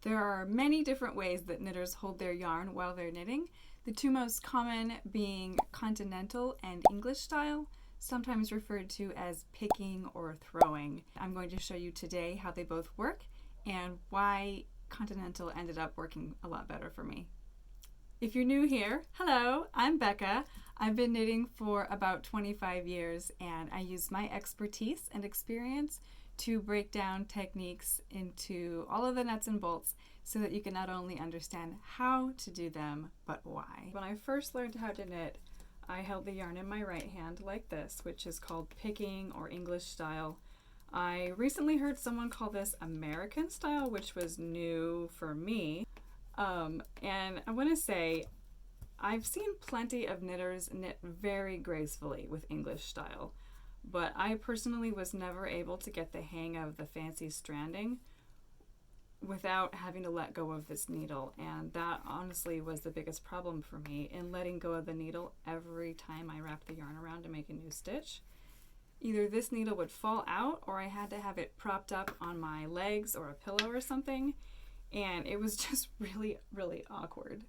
There are many different ways that knitters hold their yarn while they're knitting, the two most common being Continental and English style, sometimes referred to as picking or throwing. I'm going to show you today how they both work and why Continental ended up working a lot better for me. If you're new here, hello, I'm Becca. I've been knitting for about 25 years and I use my expertise and experience to break down techniques into all of the nuts and bolts so that you can not only understand how to do them, but why. When I first learned how to knit, I held the yarn in my right hand like this, which is called picking or English style. I recently heard someone call this American style, which was new for me. And I want to say, I've seen plenty of knitters knit very gracefully with English style, but I personally was never able to get the hang of the fancy stranding without having to let go of this needle, and that honestly was the biggest problem for me in letting go of the needle every time I wrapped the yarn around to make a new stitch. Either this needle would fall out or I had to have it propped up on my legs or a pillow or something, and it was just really awkward.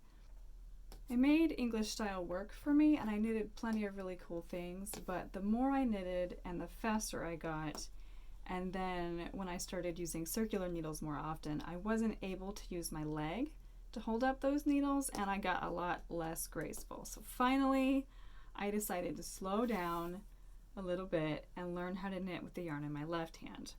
I made English style work for me and I knitted plenty of really cool things, but the more I knitted and the faster I got, and then when I started using circular needles more often, I wasn't able to use my leg to hold up those needles and I got a lot less graceful. So finally, I decided to slow down a little bit and learn how to knit with the yarn in my left hand.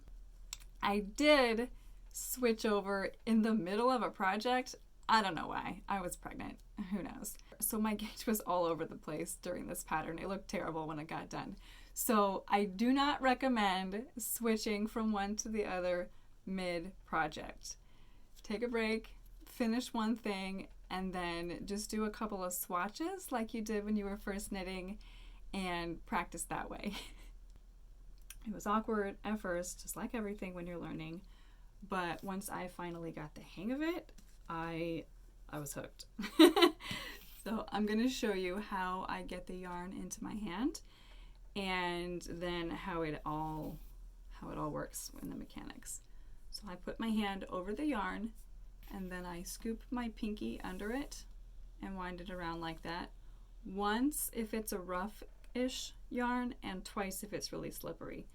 I did switch over in the middle of a project. I don't know why. I was pregnant. Who knows? So my gauge was all over the place during this pattern. It looked terrible when it got done. So I do not recommend switching from one to the other mid-project. Take a break, finish one thing, and then just do a couple of swatches like you did when you were first knitting and practice that way. It was awkward at first, just like everything when you're learning, but once I finally got the hang of it, I was hooked. So I'm going to show you how I get the yarn into my hand and then how it all works in the mechanics. So I put my hand over the yarn and then I scoop my pinky under it and wind it around like that. Once if it's a rough-ish yarn and twice if it's really slippery.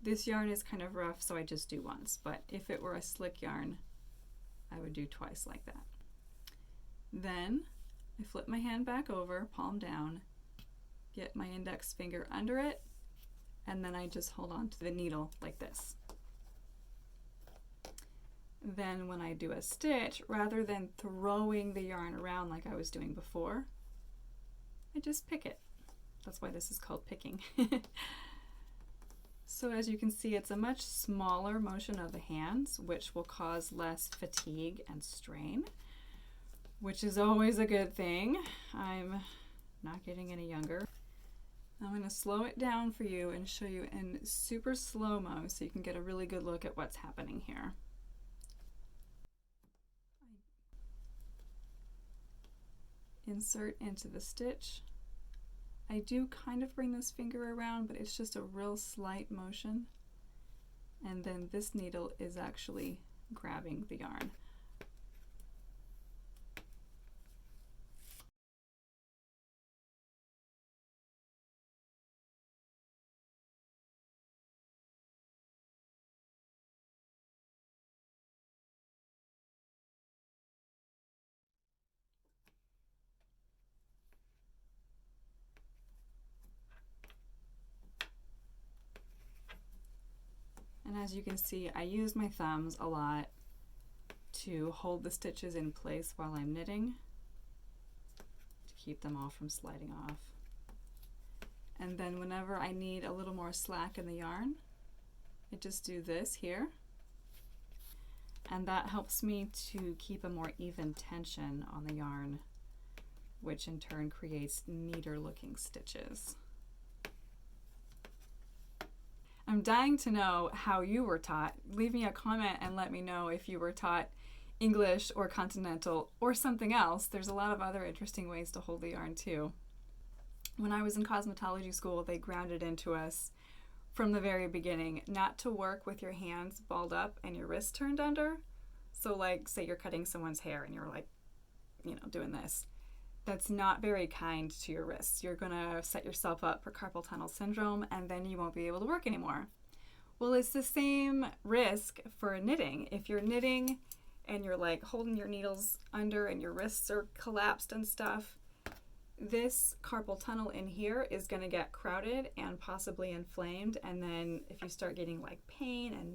This yarn is kind of rough, so I just do once, but if it were a slick yarn, I would do twice like that. Then I flip my hand back over, palm down, get my index finger under it, and then I just hold on to the needle like this. Then when I do a stitch, rather than throwing the yarn around like I was doing before, I just pick it. That's why this is called picking. So as you can see, it's a much smaller motion of the hands, which will cause less fatigue and strain, which is always a good thing. I'm not getting any younger. I'm going to slow it down for you and show you in super slow-mo so you can get a really good look at what's happening here. Insert into the stitch. I do kind of bring this finger around, but it's just a real slight motion. And then this needle is actually grabbing the yarn. And as you can see, I use my thumbs a lot to hold the stitches in place while I'm knitting to keep them all from sliding off. And then whenever I need a little more slack in the yarn, I just do this here. And that helps me to keep a more even tension on the yarn, which in turn creates neater looking stitches. I'm dying to know how you were taught. Leave me a comment and let me know if you were taught English or Continental or something else. There's a lot of other interesting ways to hold the yarn too. When I was in cosmetology school, they grounded into us from the very beginning not to work with your hands balled up and your wrists turned under. So like, say you're cutting someone's hair and you're like, doing this. That's not very kind to your wrists. You're going to set yourself up for carpal tunnel syndrome, and then you won't be able to work anymore. Well, it's the same risk for knitting. If you're knitting and you're like holding your needles under and your wrists are collapsed and stuff, this carpal tunnel in here is going to get crowded and possibly inflamed. And then if you start getting like pain and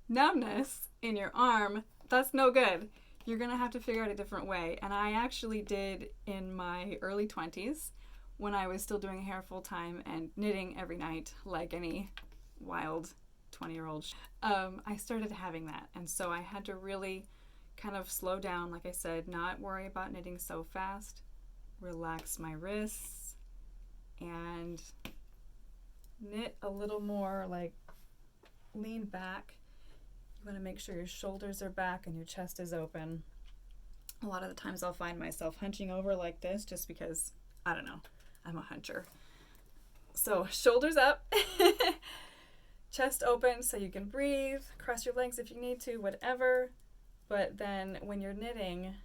numbness in your arm, that's no good. You're going to have to figure out a different way. And I actually did in my early 20s when I was still doing hair full time and knitting every night like any wild 20-year-old. I started having that. And so I had to really kind of slow down, like I said, not worry about knitting so fast, relax my wrists, and knit a little more, like lean back. You want to make sure your shoulders are back and your chest is open. A lot of the times I'll find myself hunching over like this just because, I don't know, I'm a huncher. So shoulders up, chest open so you can breathe, cross your legs if you need to, whatever. But then when you're knitting,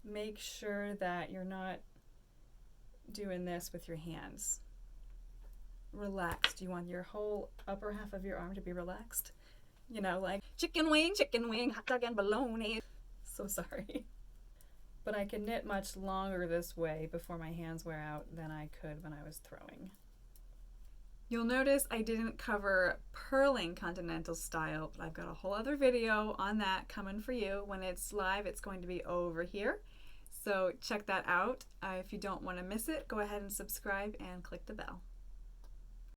make sure that you're not doing this with your hands. Relaxed. You want your whole upper half of your arm to be relaxed. Like chicken wing, hot dog and bologna. So sorry. But I can knit much longer this way before my hands wear out than I could when I was throwing. You'll notice I didn't cover purling Continental style, but I've got a whole other video on that coming for you. When it's live, it's going to be over here. So check that out. If you don't want to miss it, go ahead and subscribe and click the bell.